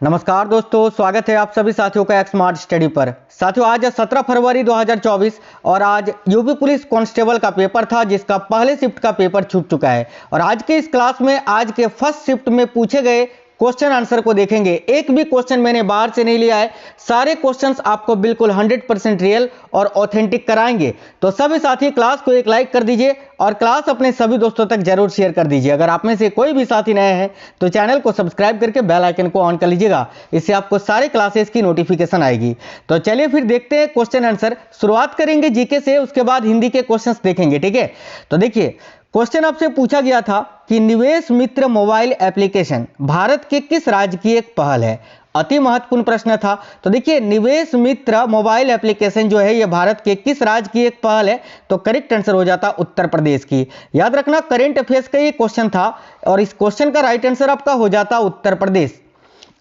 नमस्कार दोस्तों, स्वागत है आप सभी साथियों का एक स्मार्ट स्टडी पर। साथियों, आज 17 फरवरी 2024 और आज यूपी पुलिस कांस्टेबल का पेपर था, जिसका पहले शिफ्ट का पेपर छूट चुका है। और आज के इस क्लास में आज के फर्स्ट शिफ्ट में पूछे गए क्वेश्चन आंसर को देखेंगे। एक भी क्वेश्चन मैंने बाहर से नहीं लिया है, सारे क्वेश्चंस आपको बिल्कुल 100% रियल और ऑथेंटिक कराएंगे। तो सभी साथी क्लास को एक लाइक कर दीजिए और क्लास अपने सभी दोस्तों तक जरूर शेयर कर दीजिए। अगर आप में से कोई भी साथी नए हैं तो चैनल को सब्सक्राइब करके बेल आइकन को ऑन कर लीजिएगा, इससे आपको सारे क्लासेस की नोटिफिकेशन आएगी। तो चलिए फिर देखते हैं क्वेश्चन आंसर। शुरुआत करेंगे जीके से, उसके बाद हिंदी के क्वेश्चन देखेंगे। ठीक है, तो देखिए क्वेश्चन आपसे पूछा गया था कि निवेश मित्र मोबाइल एप्लीकेशन भारत के किस राज्य की एक पहल है। अति महत्वपूर्ण प्रश्न था। तो देखिए निवेश मित्र मोबाइल एप्लीकेशन जो है ये भारत के किस राज्य की एक पहल है, तो करेक्ट आंसर हो जाता उत्तर प्रदेश की। याद रखना करेंट अफेयर्स का ये क्वेश्चन था और इस क्वेश्चन का राइट आंसर आपका हो जाता उत्तर प्रदेश।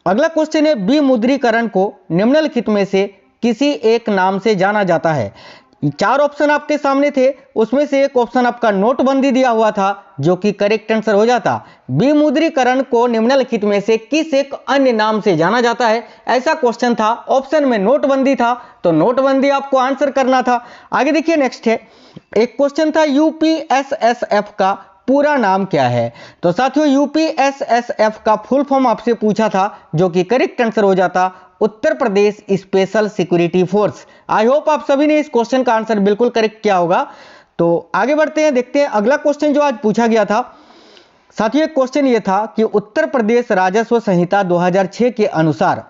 अगला क्वेश्चन है विमुद्रीकरण को निम्नलिखित में से किसी एक नाम से जाना जाता है। चार ऑप्शन आपके सामने थे, उसमें से एक ऑप्शन आपका नोटबंदी दिया हुआ था, जो कि करेक्ट आंसर हो जाता विमुद्रीकरण को निम्नलिखित में से किस एक अन्य नाम से जाना जाता है। ऐसा क्वेश्चन था, ऑप्शन में नोटबंदी था, तो नोटबंदी आपको आंसर करना था। आगे देखिए नेक्स्ट है, एक क्वेश्चन था यूपीएसएसएफ का पूरा नाम क्या है। तो साथियों यूपीएसएसएफ का फुल फॉर्म आपसे पूछा था, जो कि करेक्ट आंसर हो जाता Uttar Pradesh special security force. I hope आप सभी ने इस क्वेश्चन का आंसर बिल्कुल करेक्ट किया होगा। तो आगे बढ़ते हैं, देखते हैं अगला क्वेश्चन जो आज पूछा गया था। साथियों एक क्वेश्चन ये था कि उत्तर प्रदेश राजस्व संहिता 2006 के अनुसार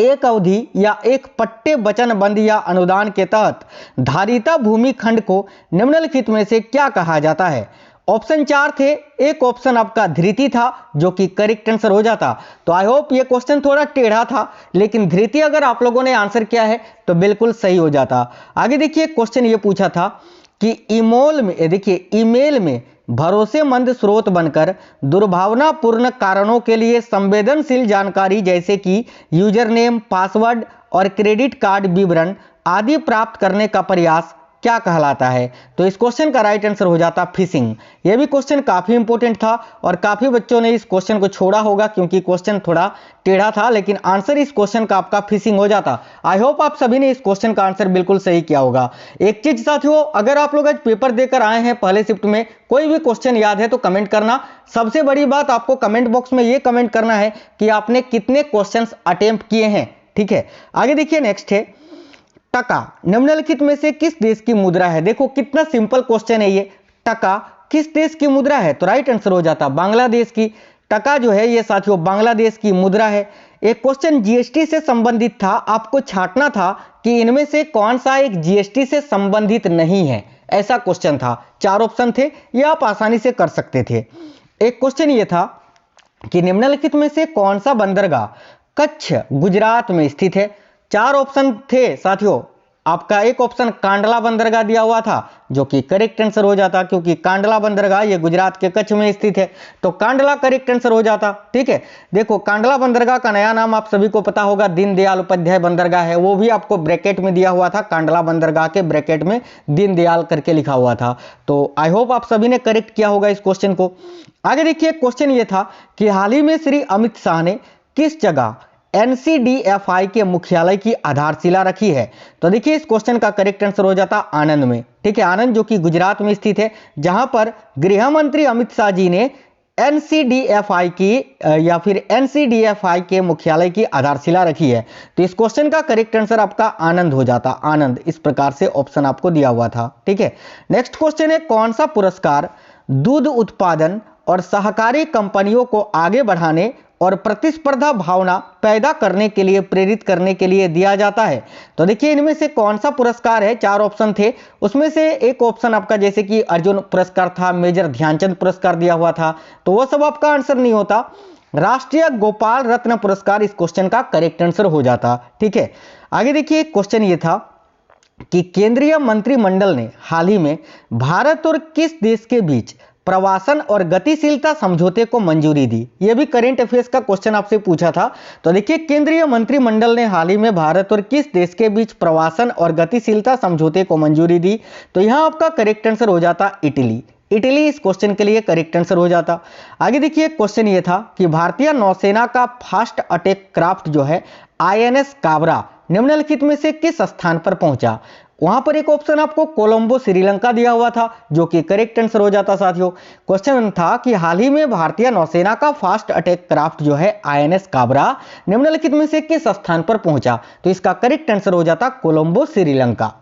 एक अवधि या एक पट्टे वचनबंध या अनुदान के तहत धारिता भूमि खंड को निम्नलिखित में से क्या कहा जाता है। ऑप्शन चार थे, एक ऑप्शन आपका धृति था, जो कि करेक्ट आंसर हो जाता। तो आई होप ये क्वेश्चन थोड़ा टेढ़ा था, लेकिन धृति अगर आप लोगों ने आंसर किया है तो बिल्कुल सही हो जाता। आगे देखिए क्वेश्चन ये पूछा था कि ईमेल में भरोसेमंद स्रोत बनकर दुर्भावनापूर्ण कारणों के लिए संवेदनशील जानकारी जैसे कि यूजर नेम, पासवर्ड और क्रेडिट कार्ड विवरण आदि प्राप्त करने का प्रयास क्या कहलाता है। तो इस क्वेश्चन का राइट आंसर हो जाता फिशिंग। यह भी क्वेश्चन काफी इंपॉर्टेंट था और काफी बच्चों ने इस क्वेश्चन को छोड़ा होगा क्योंकि क्वेश्चन थोड़ा टेढ़ा था, लेकिन आंसर इस क्वेश्चन का आपका फिशिंग हो जाता। आई होप आप सभी ने इस क्वेश्चन का आंसर बिल्कुल सही किया होगा। एक चीज साथियों, अगर आप लोग आज पेपर देकर आए हैं पहले शिफ्ट में, कोई भी क्वेश्चन याद है तो कमेंट करना। सबसे बड़ी बात, आपको कमेंट बॉक्स में यह कमेंट करना है कि आपने कितने क्वेश्चन अटेम्प्ट किए हैं। ठीक है, आगे देखिए नेक्स्ट है, टका निम्नलिखित में से किस देश की मुद्रा है। देखो कितना सिंपल क्वेश्चन है ये, टका किस देश की मुद्रा है, तो राइट आंसर हो जाता बांग्लादेश की। टका जो है ये साथियों बांग्लादेश की मुद्रा है। एक क्वेश्चन जीएसटी से संबंधित था, आपको छांटना था कि इनमें से कौन सा एक जीएसटी से संबंधित नहीं है, ऐसा क्वेश्चन था। चार ऑप्शन थे, ये आप आसानी से कर सकते थे। एक क्वेश्चन ये था कि निम्नलिखित में से कौन सा बंदरगाह कच्छ गुजरात में स्थित है। चार ऑप्शन थे साथियों, आपका एक ऑप्शन कांडला बंदरगाह दिया हुआ था, जो कि करेक्ट आंसर हो जाता क्योंकि कांडला बंदरगाह ये गुजरात के कच्छ में स्थित है, तो कांडला करेक्ट आंसर हो जाता। ठीक है, देखो कांडला बंदरगाह का नया नाम आप सभी को पता होगा दीनदयाल उपाध्याय बंदरगाह है, वो भी आपको ब्रैकेट में दिया हुआ था, कांडला बंदरगाह के ब्रैकेट में दीनदयाल करके लिखा हुआ था। तो आई होप आप सभी ने करेक्ट किया होगा इस क्वेश्चन को। आगे देखिए क्वेश्चन ये था कि हाल ही में श्री अमित शाह ने किस जगह एनसीडीएफआई के मुख्यालय की आधारशिला रखी है। तो देखिए इस क्वेश्चन का करेक्ट आंसर हो जाता आनंद में। ठीक है, आनंद जो कि गुजरात में स्थित है, जहां पर गृह मंत्री अमित शाह जी ने एनसीडीएफआई की या फिर एनसीडीएफआई के मुख्यालय की आधारशिला रखी है। तो इस क्वेश्चन का करेक्ट आंसर आपका आनंद हो जाता, आनंद। इस प्रकार से ऑप्शन आपको दिया हुआ था। ठीक है, नेक्स्ट क्वेश्चन है, कौन सा पुरस्कार दूध उत्पादन और सहकारी कंपनियों को आगे बढ़ाने और प्रतिस्पर्धा भावना पैदा करने के लिए प्रेरित करने के लिए दिया जाता है। तो देखिए इनमें से कौन सा पुरस्कार है, चार ऑप्शन थे, उसमें से एक ऑप्शन आपका जैसे कि अर्जुन पुरस्कार था, मेजर ध्यानचंद पुरस्कार दिया हुआ था, तो वो सब आपका आंसर नहीं होता। राष्ट्रीय गोपाल रत्न पुरस्कार इस क्वेश्चन का करेक्ट आंसर हो जाता। ठीक है, आगे देखिए क्वेश्चन ये था कि केंद्रीय मंत्रिमंडल ने हाल ही में भारत और किस देश के बीच प्रवासन और गतिशीलता समझौते को मंजूरी दी। यह भी करेंट अफेयर्स का क्वेश्चन आपसे पूछा था। तो देखिए केंद्रीय मंत्रिमंडल ने हाल ही में भारत और किस देश के बीच प्रवासन और गतिशीलता समझौते को मंजूरी दी। तो यहां आपका करेक्ट आंसर हो जाता इटली। इटली इस क्वेश्चन के लिए करेक्ट आंसर हो जाता। आगे देखिए क्वेश्चन ये था कि भारतीय नौसेना का फास्ट अटैक क्राफ्ट जो है आईएनएस काबरा निम्नलिखित में से किस स्थान पर पहुंचा। वहां पर एक ऑप्शन आपको कोलंबो श्रीलंका दिया हुआ था जो कि करेक्ट आंसर हो जाता साथियों। क्वेश्चन था कि हाल ही में भारतीय नौसेना का फास्ट अटैक क्राफ्ट जो है आईएनएस काबरा निम्नलिखित में से किस स्थान पर पहुंचा, तो इसका करेक्ट आंसर हो जाता कोलंबो श्रीलंका।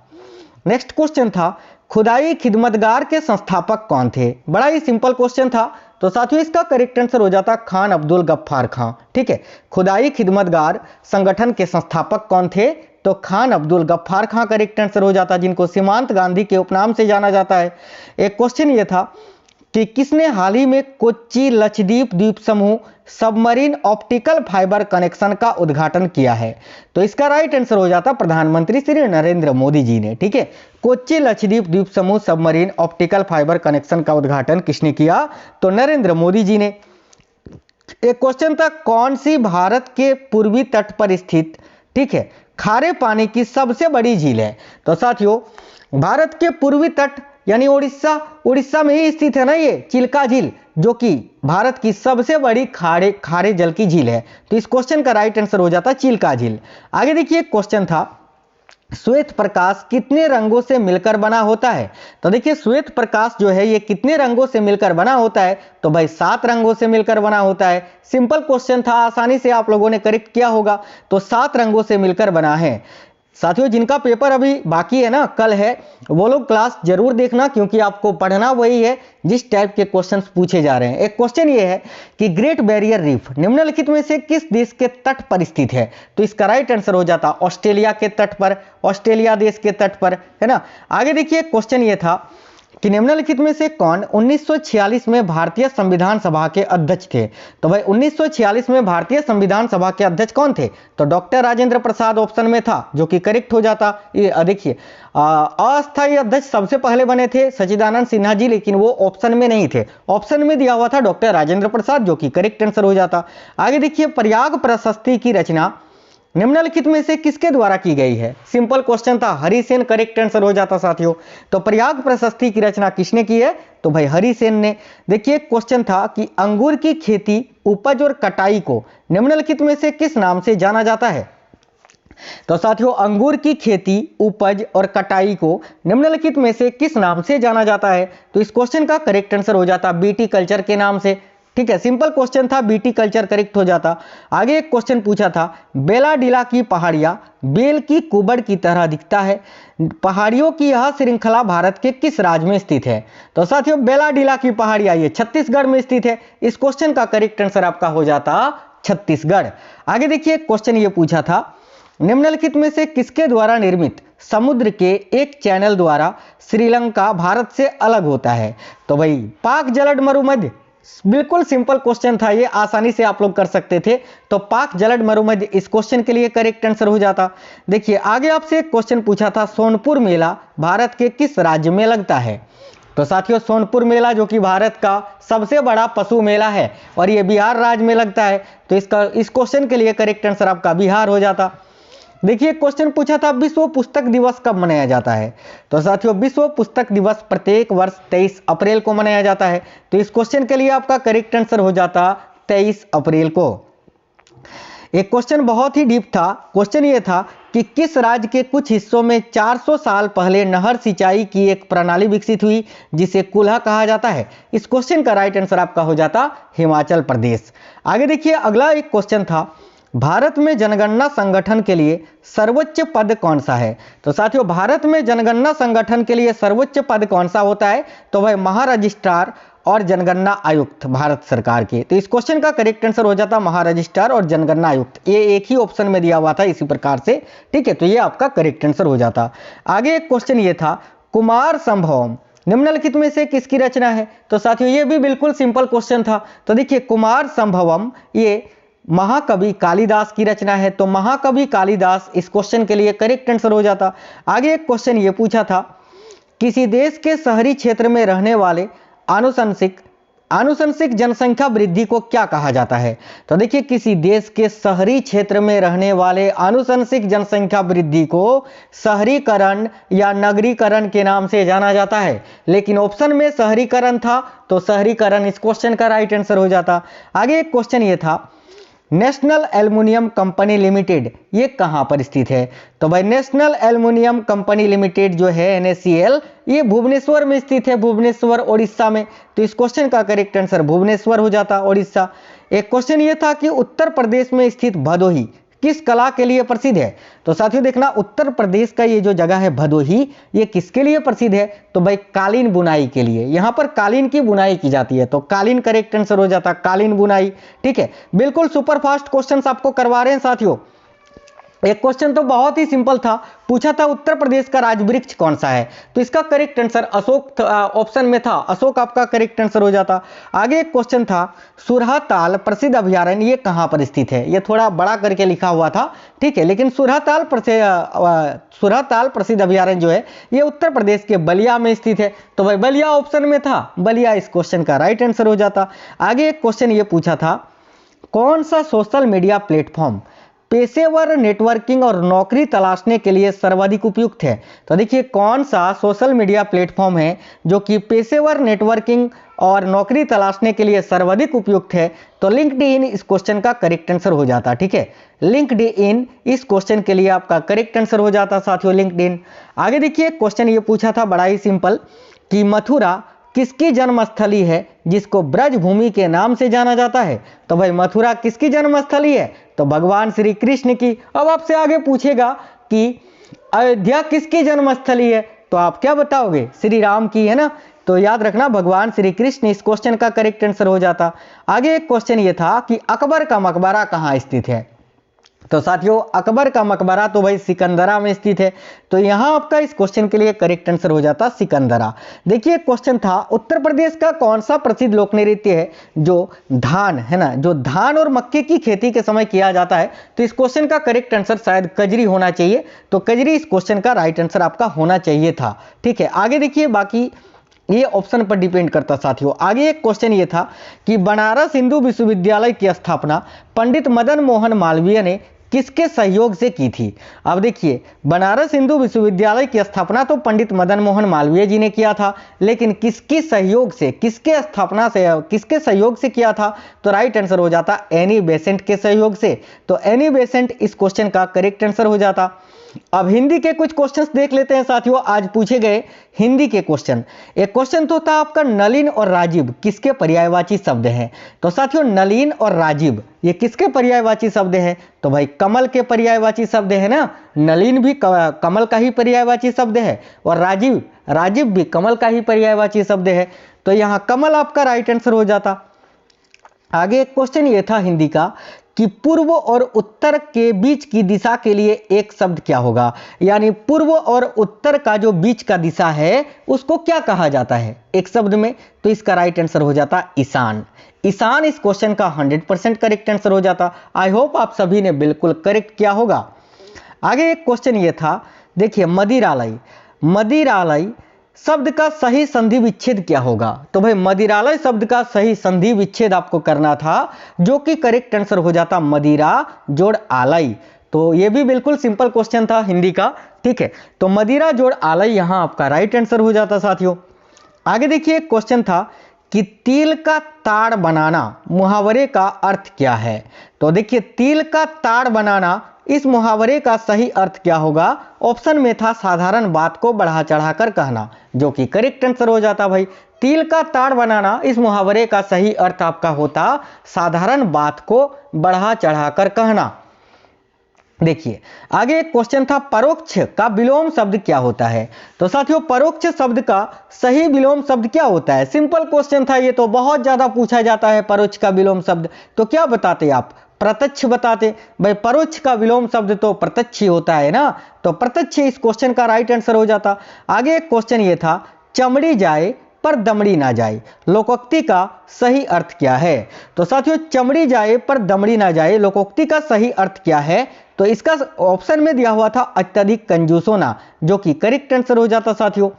नेक्स्ट क्वेश्चन था खुदाई खिदमतगार के संस्थापक कौन थे। बड़ा ही सिंपल क्वेश्चन था, तो साथियों इसका करेक्ट आंसर हो जाता खान अब्दुल गफ्फार खां। ठीक है, खुदाई खिदमतगार संगठन के संस्थापक कौन थे, तो खान अब्दुल गफ्फार खां करेक्ट आंसर हो जाता, जिनको सीमांत गांधी के उपनाम से जाना जाता है। एक क्वेश्चन ये था कि किसने हाल ही में कोच्चि लक्षद्वीप द्वीप समूह सबमरीन ऑप्टिकल फाइबर कनेक्शन का उद्घाटन किया है, तो इसका राइट आंसर हो जाता प्रधानमंत्री श्री नरेंद्र मोदी जी ने। ठीक है, कोच्चि लक्षद्वीप द्वीप समूह सबमरीन ऑप्टिकल फाइबर कनेक्शन का उद्घाटन किसने किया, तो नरेंद्र मोदी जी ने। एक क्वेश्चन था कौन सी भारत के पूर्वी तट पर स्थित, ठीक है, खारे पानी की सबसे बड़ी झील है, तो साथियों भारत के पूर्वी तट यानी उड़ीसा में ही स्थित है ना ये चिल्का झील, जो कि भारत की सबसे बड़ी खारे जल की झील है, तो इस क्वेश्चन का राइट आंसर हो जाता चिल्का झील। आगे देखिए क्वेश्चन था श्वेत प्रकाश कितने रंगों से मिलकर बना होता है, तो देखिए श्वेत प्रकाश जो है ये कितने रंगों से मिलकर बना होता है, तो भाई 7 रंगों से मिलकर बना होता है। सिंपल क्वेश्चन था, आसानी से आप लोगों ने करेक्ट किया होगा, तो 7 रंगों से मिलकर बना है। साथियों जिनका पेपर अभी बाकी है ना, कल है, वो लोग क्लास जरूर देखना, क्योंकि आपको पढ़ना वही है जिस टाइप के क्वेश्चंस पूछे जा रहे हैं। एक क्वेश्चन ये है कि ग्रेट बैरियर रीफ निम्नलिखित में से किस देश के तट पर स्थित है, तो इसका राइट आंसर हो जाता ऑस्ट्रेलिया के तट पर, ऑस्ट्रेलिया देश के तट पर, है ना। आगे देखिए क्वेश्चन ये था कि निम्नलिखित में से कौन 1946 में भारतीय संविधान सभा के अध्यक्ष थे, तो भाई 1946 में भारतीय संविधान सभा के अध्यक्ष कौन थे, तो डॉक्टर राजेंद्र प्रसाद ऑप्शन में था, जो कि करेक्ट हो जाता। ये देखिए अस्थायी अध्यक्ष सबसे पहले बने थे सच्चिदानंद सिन्हा जी, लेकिन वो ऑप्शन में नहीं थे, ऑप्शन में दिया हुआ था डॉक्टर राजेंद्र प्रसाद, जो कि करेक्ट आंसर हो जाता। आगे देखिए प्रयाग प्रशस्ति की रचना निम्नलिखित में से किसके द्वारा की गई है, सिंपल क्वेश्चन था, हरिसेन करेक्ट आंसर हो जाता साथियों। तो प्रयाग प्रशस्ति की रचना किसने की है, तो भाई हरिसेन ने। देखिए क्वेश्चन था कि अंगूर की खेती उपज और कटाई को निम्नलिखित में से किस नाम से जाना जाता है, तो साथियों अंगूर की खेती उपज और कटाई को निम्नलिखित में से किस नाम से जाना जाता है, तो इस क्वेश्चन का करेक्ट आंसर हो जाता बीटी कल्चर के नाम से। ठीक है, सिंपल क्वेश्चन था, बीटी कल्चर करेक्ट हो जाता। आगे एक क्वेश्चन पूछा था बेलाडीला की पहाड़ियां बेल की कुबड़ की तरह दिखता है, पहाड़ियों की यह श्रृंखला भारत के किस राज्य में स्थित है, तो साथियों बेलाडीला की पहाड़ियां ये छत्तीसगढ़ में स्थित है। इस क्वेश्चन का करेक्ट आंसर आपका हो जाता छत्तीसगढ़। आगे देखिए क्वेश्चन ये पूछा था निम्नलिखित में से किसके द्वारा निर्मित समुद्र के एक चैनल द्वारा श्रीलंका भारत से अलग होता है, तो भाई पाक जलद मरुमध्य। बिल्कुल सिंपल क्वेश्चन था ये, आसानी से आप लोग कर सकते थे, तो पाक जलद मरुमध्य इस क्वेश्चन के लिए करेक्ट आंसर हो जाता। देखिए आगे आपसे एक क्वेश्चन पूछा था सोनपुर मेला भारत के किस राज्य में लगता है, तो साथियों सोनपुर मेला जो कि भारत का सबसे बड़ा पशु मेला है और ये बिहार राज्य में लगता है, तो इस क्वेश्चन के लिए करेक्ट आंसर आपका बिहार हो जाता। देखिए क्वेश्चन पूछा था विश्व पुस्तक दिवस कब मनाया जाता है, तो साथियों विश्व पुस्तक दिवस प्रत्येक वर्ष 23 अप्रैल को मनाया जाता है, तो इस क्वेश्चन के लिए आपका करेक्ट आंसर हो जाता 23 अप्रैल को। एक क्वेश्चन बहुत ही डीप था, क्वेश्चन ये था कि किस राज्य के कुछ हिस्सों में 400 साल पहले नहर सिंचाई की एक प्रणाली विकसित हुई जिसे कुल्हा कहा जाता है, इस क्वेश्चन का राइट आंसर आपका हो जाता हिमाचल प्रदेश। आगे देखिए अगला एक क्वेश्चन था भारत में जनगणना संगठन के लिए सर्वोच्च पद कौन सा है, तो साथियों भारत में जनगणना संगठन के लिए सर्वोच्च पद कौन सा होता है, तो भाई महारजिस्ट्रार और जनगणना आयुक्त भारत सरकार के, तो इस क्वेश्चन का करेक्ट आंसर हो जाता महारजिस्ट्रार और जनगणना आयुक्त, ये एक ही ऑप्शन में दिया हुआ था इसी प्रकार से। ठीक है, तो ये आपका करेक्ट आंसर हो जाता। आगे एक क्वेश्चन ये था कुमार संभवम निम्नलिखित में से किसकी रचना है, तो साथियों ये भी बिल्कुल सिंपल क्वेश्चन था। तो देखिए कुमार संभवम ये महाकवि कालिदास की रचना है, तो महाकवि कालिदास इस क्वेश्चन के लिए करेक्ट आंसर हो जाता। आगे एक क्वेश्चन ये पूछा था किसी देश के शहरी क्षेत्र में रहने वाले आनुशंसिक जनसंख्या वृद्धि को क्या कहा जाता है? तो देखिए, किसी देश के शहरी क्षेत्र में रहने वाले आनुशंसिक जनसंख्या वृद्धि को शहरीकरण या नगरीकरण के नाम से जाना जाता है। लेकिन ऑप्शन में शहरीकरण था, तो शहरीकरण इस क्वेश्चन का राइट आंसर हो जाता। आगे एक क्वेश्चन ये था, नेशनल एल्युमिनियम कंपनी लिमिटेड ये कहाँ पर स्थित है? तो भाई नेशनल एल्युमिनियम कंपनी लिमिटेड जो है NaCl, ये भुवनेश्वर में स्थित है, भुवनेश्वर उड़ीसा में। तो इस क्वेश्चन का करेक्ट आंसर भुवनेश्वर हो जाता, उड़ीसा। एक क्वेश्चन ये था कि उत्तर प्रदेश में स्थित भदोही किस कला के लिए प्रसिद्ध है? तो साथियों देखना, उत्तर प्रदेश का ये जो जगह है भदोही, ये किसके लिए प्रसिद्ध है? तो भाई कालीन बुनाई के लिए। यहाँ पर कालीन की बुनाई की जाती है, तो कालीन करेक्ट आंसर हो जाता, कालीन बुनाई। ठीक है, बिल्कुल सुपर फास्ट क्वेश्चन आपको करवा रहे हैं साथियों। एक क्वेश्चन तो बहुत ही सिंपल था, पूछा था उत्तर प्रदेश का राजवृक्ष कौन सा है? तो इसका करेक्ट आंसर अशोक ऑप्शन में था, अशोक आपका करेक्ट आंसर हो जाता। आगे एक क्वेश्चन था, सुरहताल प्रसिद्ध अभयारण्य ये कहां पर स्थित है? ये थोड़ा बड़ा करके लिखा हुआ था, ठीक है, लेकिन सुरहताल प्रसिद्ध अभयारण्य जो है ये उत्तर प्रदेश के बलिया में स्थित है। तो भाई बलिया ऑप्शन में था, बलिया इस क्वेश्चन का राइट आंसर हो जाता। आगे एक क्वेश्चन ये पूछा था, कौन सा सोशल मीडिया प्लेटफॉर्म पेशेवर नेटवर्किंग और नौकरी तलाशने के लिए सर्वाधिक उपयुक्त है? तो देखिए, कौन सा सोशल मीडिया प्लेटफॉर्म है जो कि पेशेवर नेटवर्किंग और नौकरी तलाशने के लिए सर्वाधिक उपयुक्त है? तो लिंक्डइन इस क्वेश्चन का करेक्ट आंसर हो जाता। ठीक है, लिंक्डइन इस क्वेश्चन के लिए आपका करेक्ट आंसर हो जाता साथियों, लिंक्डइन। आगे देखिए, क्वेश्चन ये पूछा था बड़ा ही सिंपल कि मथुरा किसकी जन्मस्थली है जिसको ब्रजभूमि के नाम से जाना जाता है? तो भाई मथुरा किसकी जन्मस्थली है? तो भगवान श्री कृष्ण की। अब आपसे आगे पूछेगा कि अयोध्या किसकी जन्मस्थली है? तो आप क्या बताओगे? श्री राम की, है ना? तो याद रखना, भगवान श्री कृष्ण इस क्वेश्चन का करेक्ट आंसर हो जाता। आगे एक क्वेश्चन ये था कि अकबर का मकबरा कहाँ स्थित है? तो साथियों, अकबर का मकबरा तो भाई सिकंदरा में स्थित है। तो यहां आपका इस क्वेश्चन के लिए करेक्ट आंसर हो जाता सिकंदरा। देखिए, क्वेश्चन था, उत्तर प्रदेश का कौन सा प्रसिद्ध लोक नृत्य है जो धान, है ना, जो धान और मक्के की खेती के समय किया जाता है? तो इस क्वेश्चन का करेक्ट आंसर शायद कजरी होना चाहिए। तो कजरी इस क्वेश्चन का राइट आंसर आपका होना चाहिए था। ठीक है, आगे देखिए, बाकी ये ऑप्शन पर डिपेंड करता साथियों। आगे एक क्वेश्चन ये था कि बनारस हिंदू विश्वविद्यालय की स्थापना पंडित मदन मोहन मालवीय ने किसके सहयोग से की थी? अब देखिए, बनारस हिंदू विश्वविद्यालय की स्थापना तो पंडित मदन मोहन मालवीय जी ने किया था, लेकिन किसके सहयोग से, किसके स्थापना से, किसके सहयोग से किया था? तो राइट आंसर हो जाता एनी बेसेंट के सहयोग से। तो एनी बेसेंट इस क्वेश्चन का करेक्ट आंसर हो जाता। अब हिंदी के कुछ क्वेश्चंस देख लेते हैं साथियों, आज पूछे गए हिंदी के क्वेश्चन। एक क्वेश्चन तो था आपका, नलिन और राजीव किसके पर्यायवाची शब्द हैं? तो साथियों, नलिन और राजीव ये किसके पर्यायवाची शब्द हैं? तो भाई कमल के पर्यायवाची शब्द है ना। नलिन भी कमल का ही पर्यायवाची शब्द है, और राजीव भी कमल का ही पर्यायवाची शब्द है। तो यहां कमल आपका राइट आंसर हो जाता। आगे एक क्वेश्चन ये था हिंदी का कि पूर्व और उत्तर के बीच की दिशा के लिए एक शब्द क्या होगा? यानी पूर्व और उत्तर का जो बीच का दिशा है उसको क्या कहा जाता है एक शब्द में? तो इसका राइट आंसर हो जाता ईशान। ईशान इस क्वेश्चन का 100% करेक्ट आंसर हो जाता। आई होप आप सभी ने बिल्कुल करेक्ट किया होगा। आगे एक क्वेश्चन ये था, देखिए, मदिरालय शब्द का सही संधि विच्छेद क्या होगा? तो भाई मदिरालय शब्द का सही संधि विच्छेद आपको करना था, जो कि करेक्ट आंसर हो जाता मदिरा जोड़ आलय। तो ये भी बिल्कुल सिंपल क्वेश्चन था हिंदी का। ठीक है, तो मदिरा जोड़ आलय यहां आपका राइट आंसर हो जाता साथियों। आगे देखिए, क्वेश्चन था कि तिल का ताड़ बनाना मुहावरे का अर्थ क्या है? तो देखिए, तिल का ताड़ बनाना इस मुहावरे का सही अर्थ क्या होगा? ऑप्शन में था साधारण बात को बढ़ा चढ़ाकर कहना, जो कि करेक्ट आंसर हो जाता भाई। तिल का ताड़ बनाना इस मुहावरे का सही अर्थ आपका होता साधारण बात को बढ़ा चढ़ाकर कहना। देखिए, आगे एक क्वेश्चन था, परोक्ष का विलोम शब्द क्या होता है? तो साथियों, परोक्ष शब्द का सही विलोम शब्द क्या होता है? सिंपल क्वेश्चन था ये, तो बहुत ज्यादा पूछा जाता है परोक्ष का विलोम शब्द। तो क्या बताते आप? प्रत्यक्ष बताते। भाई परोक्ष का विलोम शब्द तो प्रत्यक्ष ही होता है ना, तो प्रत्यक्ष इस क्वेश्चन का राइट आंसर हो जाता। आगे एक क्वेश्चन ये था, चमड़ी जाए पर दमड़ी ना जाए लोकोक्ति का सही अर्थ क्या है? तो साथियों, चमड़ी जाए पर दमड़ी ना जाए लोकोक्ति का सही अर्थ क्या है? तो इसका ऑप्शन में दिया हुआ था अत्यधिक कंजूस होना, जो कि करेक्ट आंसर हो जाता साथियों।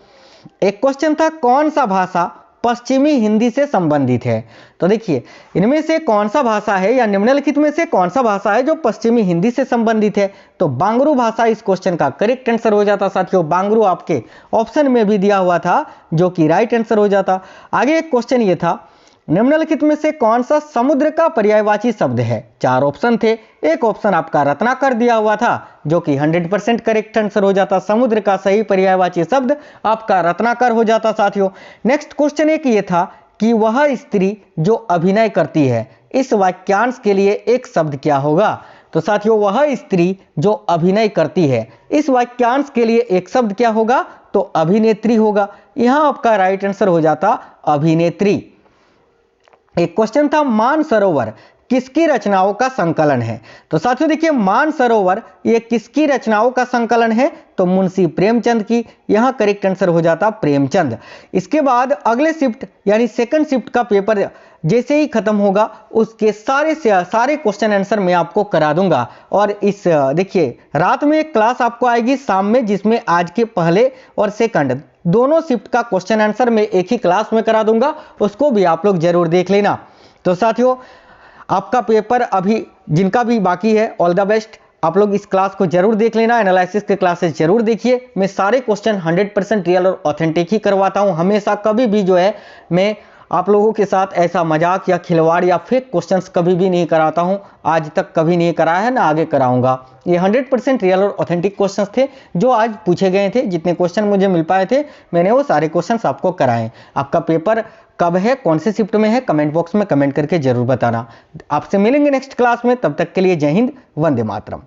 एक क्वेश्चन था, कौन सा भाषा पश्चिमी हिंदी से संबंधित है। तो देखिए इनमें से कौन सा भाषा है या निम्नलिखित में से कौन सा भाषा है जो पश्चिमी हिंदी से संबंधित है? तो बांग्रू भाषा इस क्वेश्चन का करेक्ट आंसर हो जाता साथियों। बांग्रू आपके ऑप्शन में भी दिया हुआ था जो कि राइट आंसर हो जाता। आगे एक क्वेश्चन ये था, निम्नलिखित में से कौन सा समुद्र का पर्यायवाची शब्द है? 4 ऑप्शन थे, एक ऑप्शन आपका रत्नाकर दिया हुआ था जो कि 100% करेक्ट आंसर हो जाता। समुद्र का सही पर्यायवाची शब्द आपका रत्नाकर हो जाता साथियों। नेक्स्ट क्वेश्चन एक ये था कि वह स्त्री जो अभिनय करती है, इस वाक्यांश के लिए एक शब्द क्या होगा? तो साथियों वह स्त्री जो अभिनय करती है, इस वाक्यांश के लिए एक शब्द क्या होगा? तो अभिनेत्री होगा। यहां आपका राइट आंसर हो जाता अभिनेत्री। एक क्वेश्चन था, मानसरोवर किसकी रचनाओं का संकलन है? तो साथियों देखिए मानसरोवर ये किसकी रचनाओं का संकलन है? तो मुंशी प्रेमचंद की। यहां करेक्ट आंसर हो जाता प्रेमचंद। इसके बाद अगले शिफ्ट यानी सेकंड शिफ्ट का पेपर जैसे ही खत्म होगा उसके सारे क्वेश्चन आंसर मैं आपको करा दूंगा। और इस देखिए रात में एक क्लास आपको आएगी शाम में, जिसमें आज के पहले और सेकंड दोनों शिफ्ट का क्वेश्चन आंसर मैं एक ही क्लास में करा दूंगा, उसको भी आप लोग जरूर देख लेना। तो साथियों आपका पेपर अभी जिनका भी बाकी है, ऑल द बेस्ट। आप लोग इस क्लास को जरूर देख लेना, एनालिसिस के क्लासेस जरूर देखिए। मैं सारे क्वेश्चन 100% रियल और ऑथेंटिक ही करवाता हूं। हमेशा कभी भी जो है मैं आप लोगों के साथ ऐसा मजाक या खिलवाड़ या फेक क्वेश्चंस कभी भी नहीं कराता हूं। आज तक कभी नहीं कराया है, ना आगे कराऊंगा। ये 100% रियल और ऑथेंटिक क्वेश्चंस थे जो आज पूछे गए थे। जितने क्वेश्चन मुझे मिल पाए थे मैंने वो सारे क्वेश्चंस आपको कराए। आपका पेपर कब है, कौन से शिफ्ट में है, कमेंट बॉक्स में कमेंट करके जरूर बताना। आपसे मिलेंगे नेक्स्ट क्लास में, तब तक के लिए जय हिंद, वंदे मातरम।